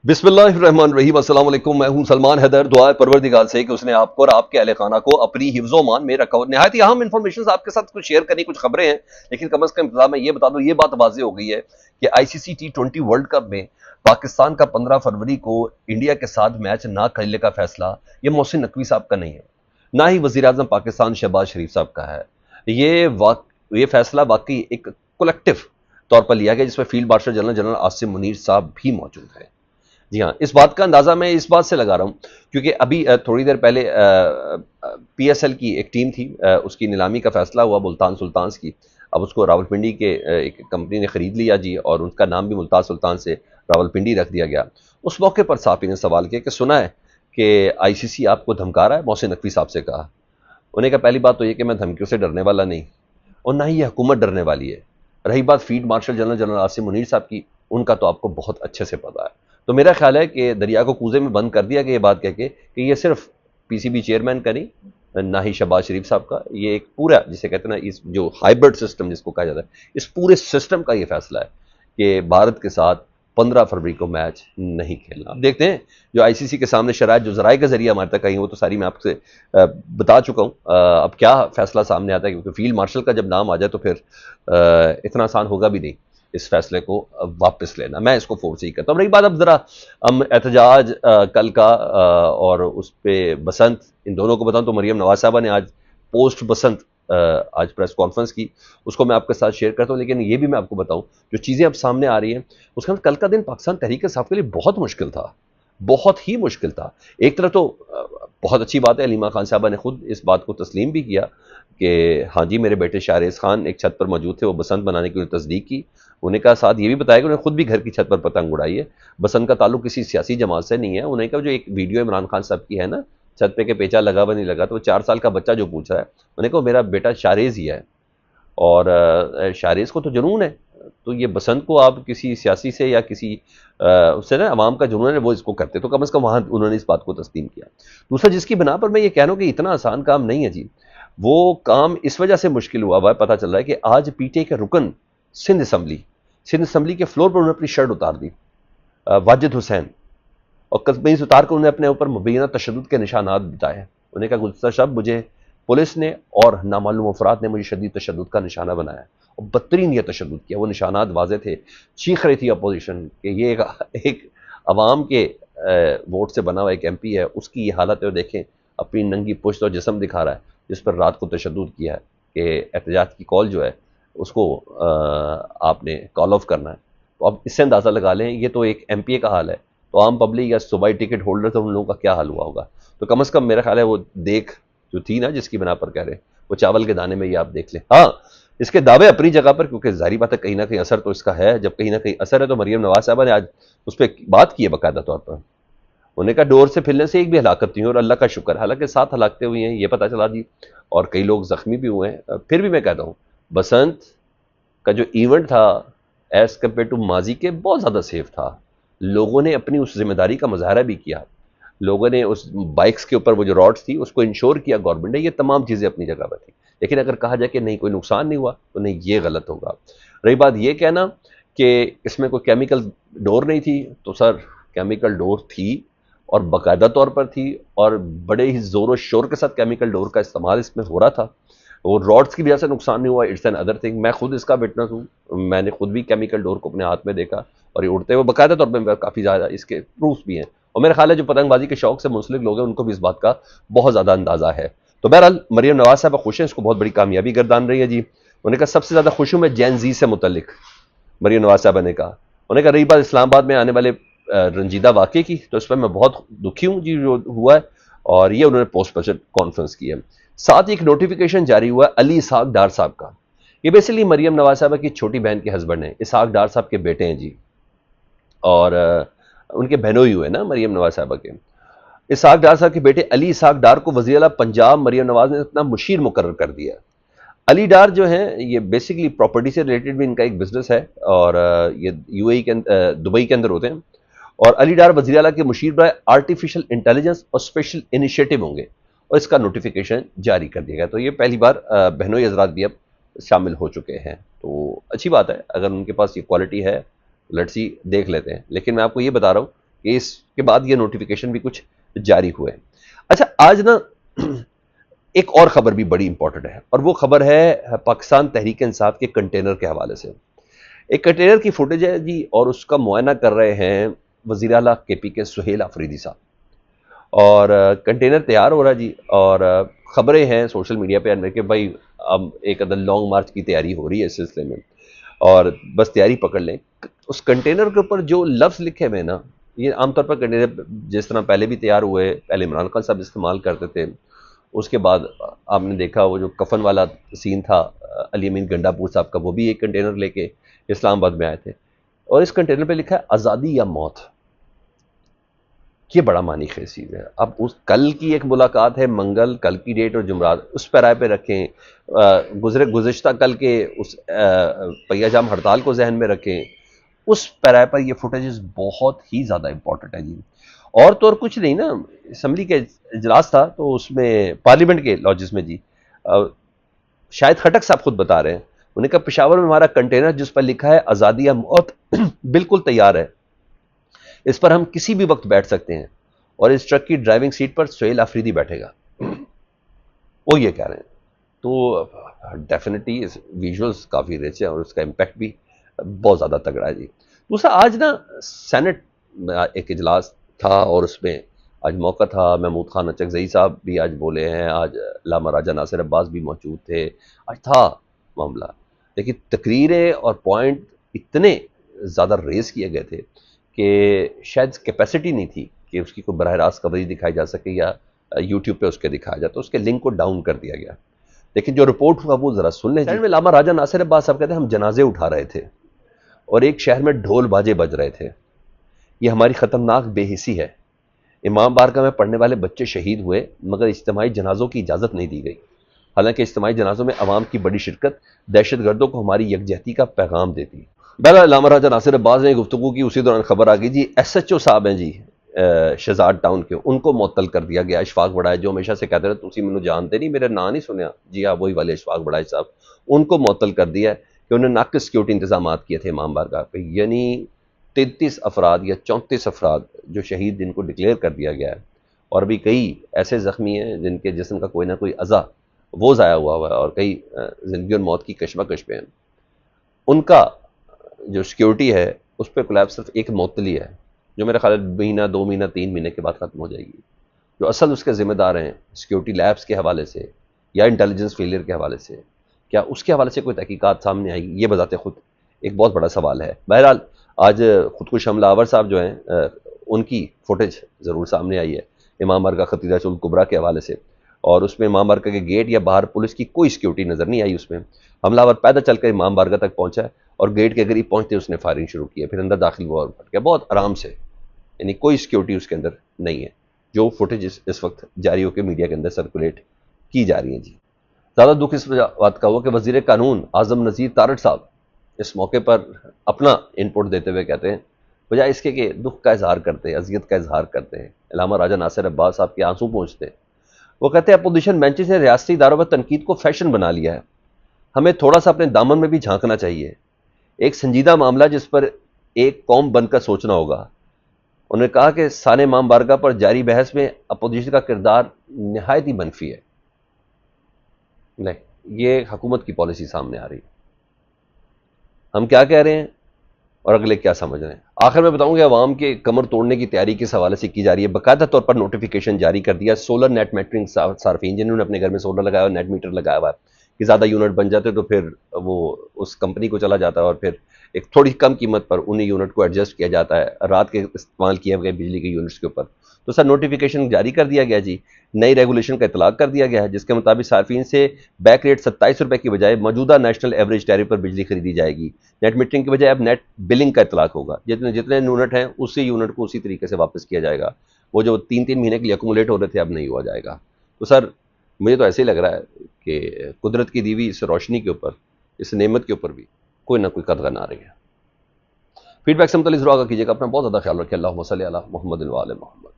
बिस्मिल्लाहिर्रहमानिर्रहीम। अस्सलाम वालेकुम। मैं हूं सलमान हैदर। दुआ है परवरदिगार से कि उसने आपको और आपके अहले खाना को अपनी हिफ्ज़ो मान में रखा हो। निहायत ही अहम इन्फॉर्मेशन आपके साथ कुछ शेयर करनी, कुछ खबरें हैं, लेकिन कम अज़ कम इंतज़ाम में ये बता दूं, ये बात वाज़ेह हो गई है कि आईसीसी T20 वर्ल्ड कप में पाकिस्तान का 15 फरवरी को इंडिया के साथ मैच ना खेलने का फैसला ये मोहसिन नकवी साहब का नहीं है, ना ही वज़ीर आज़म पाकिस्तान शहबाज शरीफ साहब का है। ये फैसला वाकई एक कलेक्टिव तौर पर लिया गया, जिसमें field marshal general Asim Munir साहब भी मौजूद हैं। जी हाँ, इस बात का अंदाज़ा मैं इस बात से लगा रहा हूँ क्योंकि अभी थोड़ी देर पहले पीएसएल की एक टीम थी, उसकी नीलामी का फैसला हुआ मुल्तान सुल्तान्स की। अब उसको रावलपिंडी के एक कंपनी ने ख़रीद लिया जी, और उनका नाम भी मुल्तान सुल्तान से रावलपिंडी रख दिया गया। उस मौके पर साफ़ी ने सवाल किया कि सुना है कि आईसीसी आपको धमका रहा है, मोहसिन नकवी साहब से कहा। उन्हें कहा पहली बात तो ये कि मैं धमकियों से डरने वाला नहीं, और ना ही ये हुकूमत डरने वाली है। रही बात field marshal general Asim Munir साहब की, उनका तो आपको बहुत अच्छे से पता है। तो मेरा ख्याल है कि दरिया को कूजे में बंद कर दिया कि ये बात कह के कि ये सिर्फ पीसीबी चेयरमैन का नहीं, ना ही शहबाज शरीफ साहब का, ये एक पूरा जिसे कहते हैं ना, इस जो हाइब्रिड सिस्टम जिसको कहा जाता है, इस पूरे सिस्टम का ये फैसला है कि भारत के साथ 15 फरवरी को मैच नहीं खेलना। अब देखते हैं जो आईसीसी के सामने शराइत जो ज़राए के जरिए हमारे तक आई, वो तो सारी मैं आपसे बता चुका हूँ। अब क्या फैसला सामने आता है, क्योंकि फील्ड मार्शल का जब नाम आ जाए तो फिर इतना आसान होगा भी नहीं इस फैसले को वापस लेना। मैं इसको फोर्स ही करता हूँ। रही बात अब ज़रा हम एहतजाज कल का और उस पर बसंत, इन दोनों को बताऊँ तो मरियम नवाज साहबा ने आज पोस्ट बसंत आज प्रेस कॉन्फ्रेंस की, उसको मैं आपके साथ शेयर करता हूँ। लेकिन ये भी मैं आपको बताऊँ जो चीज़ें अब सामने आ रही हैं, उसके बाद कल का दिन पाकिस्तान तहरीक इंसाफ के लिए बहुत मुश्किल था, बहुत ही मुश्किल था। एक तरफ तो बहुत अच्छी बात है, अलीमा खान साहबा ने खुद इस बात को तस्लीम भी किया कि हाँ जी, मेरे बेटे शाहरेज़ खान एक छत पर मौजूद थे, वो बसंत मनाने की तस्दीक की। उन्हें कहा, साथ ये भी बताया कि उन्हें खुद भी घर की छत पर पतंग उड़ाई है। बसंत का ताल्लुक किसी सियासी जमात से नहीं है। उन्हें कहा जो एक वीडियो इमरान खान साहब की है ना, छत पे के पेचा लगा व नहीं लगा, तो वो 4 साल का बच्चा जो पूछ रहा है, उन्हें कहा मेरा बेटा शाहरेज़ ही है, और शाहरेज़ को तो जुनून है। तो ये बसंत को आप किसी सियासी से या किसी उससे ना, अवाम का जुनून है, वो इसको करते, तो कम अज़ कम वहाँ उन्होंने इस बात को तस्लीम किया। दूसरा, जिसकी बिना पर मैं ये कह रहा हूँ कि इतना आसान काम नहीं है जी, वो काम इस वजह से मुश्किल हुआ है, पता चल रहा है कि आज पीटीआई के रुकन सिंध असम्बली के फ्लोर पर उन्होंने अपनी शर्ट उतार दी, वाजिद हुसैन, और कमीज उतार कर उन्हें अपने ऊपर मुबैना तशद्दुद के निशानात बताए। उन्हें कहा गुज़श्ता शब मुझे पुलिस ने और नामालूम अफराद ने मुझे शदीद तशद्दुद का निशाना बनाया, और बदतरीन यह तशद्दुद किया। वो निशानात वाज़े थे, चीख रही थी अपोजिशन कि ये एक अवाम के वोट से बना हुआ एक एमपी है, उसकी ये हालत है, देखें अपनी नंगी पुश्त और जिस्म दिखा रहा है, जिस पर रात को तशद्दुद किया है कि एहतजाज की कॉल जो है उसको आपने कॉल ऑफ करना है। तो अब इससे अंदाज़ा लगा लें, ये तो एक एमपीए का हाल है, तो आम पब्लिक या सूबाई टिकट होल्डर तो उन लोगों का क्या हाल हुआ होगा। तो कम से कम मेरा ख्याल है वो देख जो थी ना, जिसकी बना पर कह रहे, वो चावल के दाने में ये आप देख लें। हाँ, इसके दावे अपनी जगह पर, क्योंकि जाहिर बात है कहीं ना कहीं असर तो इसका है। जब कहीं ना कहीं असर है तो मरियम नवाज साहबा ने आज उस पर बात की है बाकायदा तौर पर। उन्होंने कहा डोर से फिरने से एक भी हलाकत नहीं हुई, और अल्लाह का शुक्र, हालांकि 7 हलाकतें हुई हैं ये पता चला जी, और कई लोग जख्मी भी हुए हैं। फिर भी मैं कहता हूँ बसंत का जो इवेंट था एज कम्पेयर टू माजी के बहुत ज़्यादा सेफ था। लोगों ने अपनी उस जिम्मेदारी का मुजाहरा भी किया, लोगों ने उस बाइक्स के ऊपर वो जो रॉड्स थी उसको इंश्योर किया गवर्नमेंट ने, ये तमाम चीज़ें अपनी जगह पर थी। लेकिन अगर कहा जाए कि नहीं कोई नुकसान नहीं हुआ, तो नहीं, ये गलत होगा। रही बात ये कहना कि इसमें कोई केमिकल डोर नहीं थी, तो सर केमिकल डोर थी, और बाकायदा तौर पर थी, और बड़े ही ज़ोर शोर के साथ केमिकल डोर का इस्तेमाल इसमें हो रहा था। और रॉड्स की वजह से नुकसान नहीं हुआ, इट्स एन अदर थिंग। मैं खुद इसका विटनेस हूँ, मैंने खुद भी केमिकल डोर को अपने हाथ में देखा, और ये उड़ते हुए बाकायदा तौर पर काफ़ी ज़्यादा इसके प्रूफ भी हैं। और मेरा ख्याल है जो पतंगबाजी के शौक से मुंसलिक लोग हैं उनको भी इस बात का बहुत ज़्यादा अंदाज़ा है। तो बहरहाल मरियम नवाज साहब खुश हैं, इसको बहुत बड़ी कामयाबी गर्दान रही है जी। उन्होंने कहा सबसे ज़्यादा खुश हूँ मैं जैन जी से मुतल्लिक, मरियम नवाज साहब ने कहा। उन्होंने कहा रही बात इस्लामाबाद में आने वाले रंजीदा वाक़े की, तो इस पर मैं बहुत दुखी हूँ जी जो हुआ है, और ये उन्होंने पोस्ट बजट कॉन्फ्रेंस की है। साथ ही एक नोटिफिकेशन जारी हुआ अली इसहाक डार साहब का। ये बेसिकली मरियम नवाज साहब की छोटी बहन के हस्बैंड हैं, इसहाक डार साहब के बेटे हैं जी, और उनके बहनोई हुए ना मरियम नवाज साहब के। इसहाक डार साहब के बेटे अली इसहाक डार को वज़ीर आला पंजाब मरियम नवाज ने अपना मुशीर मुकर्रर कर दिया। अली डार जो हैं ये बेसिकली प्रॉपर्टी से रिलेटेड भी इनका एक बिजनेस है, और ये यूएई के दुबई के अंदर होते हैं। और अली डार वज़ीर आला के मुशीर बराए आर्टिफिशियल इंटेलिजेंस और स्पेशल इनिशिएटिव होंगे, और इसका नोटिफिकेशन जारी कर दिया गया। तो ये पहली बार बहनोई हजरात भी अब शामिल हो चुके हैं, तो अच्छी बात है। अगर उनके पास ये क्वालिटी है, लेट्स सी, देख लेते हैं। लेकिन मैं आपको ये बता रहा हूँ کہ اس کے بعد یہ نوٹیفیکیشن بھی کچھ جاری ہوئے. اچھا آج نا ایک اور خبر بھی بڑی امپورٹنٹ ہے، اور وہ خبر ہے پاکستان تحریک انصاف کے کنٹینر کے حوالے سے. ایک کنٹینر کی فوٹیج ہے جی، اور اس کا معائنہ کر رہے ہیں وزیر اعلیٰ کے پی کے سہیل آفریدی صاحب، اور کنٹینر تیار ہو رہا جی. اور خبریں ہیں سوشل میڈیا پہ کہ بھائی اب ایک عدد لانگ مارچ کی تیاری ہو رہی ہے اس سلسلے میں، اور بس تیاری پکڑ لیں. اس کنٹینر کے اوپر جو لفظ لکھے ہوئے نا، یہ عام طور پر کنٹینر جس طرح پہلے بھی تیار ہوئے، پہلے عمران خان صاحب استعمال کرتے تھے، اس کے بعد آپ نے دیکھا وہ جو کفن والا سین تھا علی امین گنڈا پور صاحب کا، وہ بھی ایک کنٹینر لے کے اسلام آباد میں آئے تھے، اور اس کنٹینر پہ لکھا ہے آزادی یا موت. یہ بڑا معنی خیز چیز ہے. اب اس کل کی ایک ملاقات ہے منگل، کل کی ڈیٹ اور جمعرات اس پیرائے پہ رکھیں، گزشتہ کل کے اس پہیہ جام ہڑتال کو ذہن میں رکھیں، اس پیرائے پر یہ فوٹیجز بہت ہی زیادہ امپورٹنٹ ہے جی. اور تو اور کچھ نہیں نا، اسمبلی کے اجلاس تھا تو اس میں پارلیمنٹ کے لاجز میں جی شاید خٹک صاحب خود بتا رہے ہیں، انہوں نے کہا پشاور میں ہمارا کنٹینر جس پر لکھا ہے آزادی یا موت بالکل تیار ہے، اس پر ہم کسی بھی وقت بیٹھ سکتے ہیں، اور اس ٹرک کی ڈرائیونگ سیٹ پر سہیل آفریدی بیٹھے گا. وہ یہ کہہ رہے ہیں. تو ڈیفینیٹلی ویژولز کافی رچ ہیں اور اس کا امپیکٹ بھی بہت زیادہ تگڑا ہے جی. دوسرا آج نا سینٹ ایک اجلاس تھا، اور اس میں آج موقع تھا، محمود خان اچکزئی صاحب بھی آج بولے ہیں، آج علامہ راجہ ناصر عباس بھی موجود تھے، آج تھا معاملہ. لیکن تقریریں اور پوائنٹ اتنے زیادہ ریز کیے گئے تھے کہ شاید کیپیسٹی نہیں تھی کہ اس کی کوئی براہ راست کوریج دکھائی جا سکے یا یوٹیوب پہ اس کے دکھایا جائے، تو اس کے لنک کو ڈاؤن کر دیا گیا. لیکن جو رپورٹ ہوا وہ ذرا سن لیں جی. میں علامہ راجہ ناصر عباس صاحب کہتے ہیں ہم جنازے اٹھا رہے تھے اور ایک شہر میں ڈھول باجے بج رہے تھے، یہ ہماری خطرناک بے حسی ہے. امام بارگاہ میں پڑھنے والے بچے شہید ہوئے مگر اجتماعی جنازوں کی اجازت نہیں دی گئی، حالانکہ اجتماعی جنازوں میں عوام کی بڑی شرکت دہشت گردوں کو ہماری یکجہتی کا پیغام دیتی. بہرحال علامہ راجہ ناصر عباس نے گفتگو کی، اسی دوران خبر آ گئی جی ایس ایچ او صاحب ہیں جی شہزاد ٹاؤن کے، ان کو معطل کر دیا گیا. اشفاق بڑائے جو ہمیشہ سے کہتے رہے تسی مینوں جانتے نہیں، میرا نام نہیں سنیا، جی ہاں وہی والے اشفاق بڑائے صاحب، ان کو معطل کر دیا ہے کہ انہوں نے ناقص سیکیورٹی انتظامات کیے تھے امام بارگاہ پہ. یعنی 33 افراد یا 34 افراد جو شہید جن کو ڈکلیئر کر دیا گیا ہے، اور بھی کئی ایسے زخمی ہیں جن کے جسم کا کوئی نہ کوئی اعضا وہ ضائع ہوا ہے، اور کئی زندگی اور موت کی کشمکش میں ہیں. ان کا جو سیکیورٹی ہے اس پہ کولیب صرف ایک معطلی ہے جو میرا خیال ہے مہینہ 2 مہینہ 3 مہینے کے بعد ختم ہو جائے گی. جو اصل اس کے ذمہ دار ہیں سیکیورٹی لیبس کے حوالے سے یا انٹیلیجنس فیلئر کے حوالے سے، کیا اس کے حوالے سے کوئی تحقیقات سامنے آئے گی؟ یہ بذات خود ایک بہت بڑا سوال ہے. بہرحال آج خودکش حملہ آور صاحب جو ہیں ان کی فوٹیج ضرور سامنے آئی ہے امام بارگاہ خطیرہ الکبریٰ کے حوالے سے، اور اس میں امام بارگاہ کے گیٹ یا باہر پولیس کی کوئی سیکیورٹی نظر نہیں آئی. اس میں حملہ آور پیدل چل کر امام بارگاہ تک پہنچا ہے اور گیٹ کے قریب پہنچتے اس نے فائرنگ شروع کی ہے، پھر اندر داخل ہوا اور پھٹ گیا بہت آرام سے. یعنی کوئی سیکیورٹی اس کے اندر نہیں ہے، جو فوٹیج اس وقت جاری ہو کے میڈیا کے اندر سرکولیٹ کی جا رہی ہیں جی. زیادہ دکھ اس بات کا ہوا کہ وزیر قانون اعظم نذیر تارڑ صاحب اس موقع پر اپنا ان پٹ دیتے ہوئے کہتے ہیں بجائے اس کے کہ دکھ کا اظہار کرتے ہیں، اذیت کا اظہار کرتے ہیں، علامہ راجہ ناصر عباس صاحب کے آنسو پہنچتے ہیں. وہ کہتے ہیں اپوزیشن بینچز نے ریاستی اداروں پر تنقید کو فیشن بنا لیا ہے، ہمیں تھوڑا سا اپنے دامن میں بھی جھانکنا چاہیے. ایک سنجیدہ معاملہ جس پر ایک قوم بن کر سوچنا ہوگا. انہوں نے کہا کہ سان امام بارگاہ پر جاری بحث میں اپوزیشن کا کردار نہایت ہی منفی ہے. نہیں، یہ حکومت کی پالیسی سامنے آ رہی ہے. ہم کیا کہہ رہے ہیں اور اگلے کیا سمجھ رہے ہیں. آخر میں بتاؤں گا عوام کے کمر توڑنے کی تیاری کس حوالے سے کی جا رہی ہے. باقاعدہ طور پر نوٹیفیکیشن جاری کر دیا سولر نیٹ میٹرنگ صارفین جنہوں نے اپنے گھر میں سولر لگایا ہوا، نیٹ میٹر لگایا ہوا ہے، کہ زیادہ یونٹ بن جاتے تو پھر وہ اس کمپنی کو چلا جاتا ہے اور پھر ایک تھوڑی کم قیمت پر انہیں یونٹ کو ایڈجسٹ کیا جاتا ہے رات کے استعمال کیے ہوئے بجلی کے یونٹس کے اوپر. تو سر نوٹیفیکیشن جاری کر دیا گیا جی، نئی ریگولیشن کا اطلاق کر دیا گیا ہے جس کے مطابق صارفین سے بیک ریٹ 27 روپے کی بجائے موجودہ نیشنل ایوریج ٹیرف پر بجلی خریدی جائے گی. نیٹ میٹرنگ کی بجائے اب نیٹ بلنگ کا اطلاق ہوگا، جتنے یونٹ ہیں اسی یونٹ کو اسی طریقے سے واپس کیا جائے گا. وہ جو 3 مہینے کے لیے اکومولیٹ ہو رہے تھے اب نہیں ہوا جائے گا. تو سر مجھے تو ایسے ہی لگ رہا ہے کہ قدرت کی دی ہوئی اس روشنی کے اوپر، اس نعمت کے اوپر بھی کوئی نہ کوئی قدغن آ رہی ہے. فیڈ بیک سے متعلق ضرور آگاہ کیجیے گا. اپنا بہت زیادہ خیال رکھیں. اللہم صلی علی محمد و آل محمد.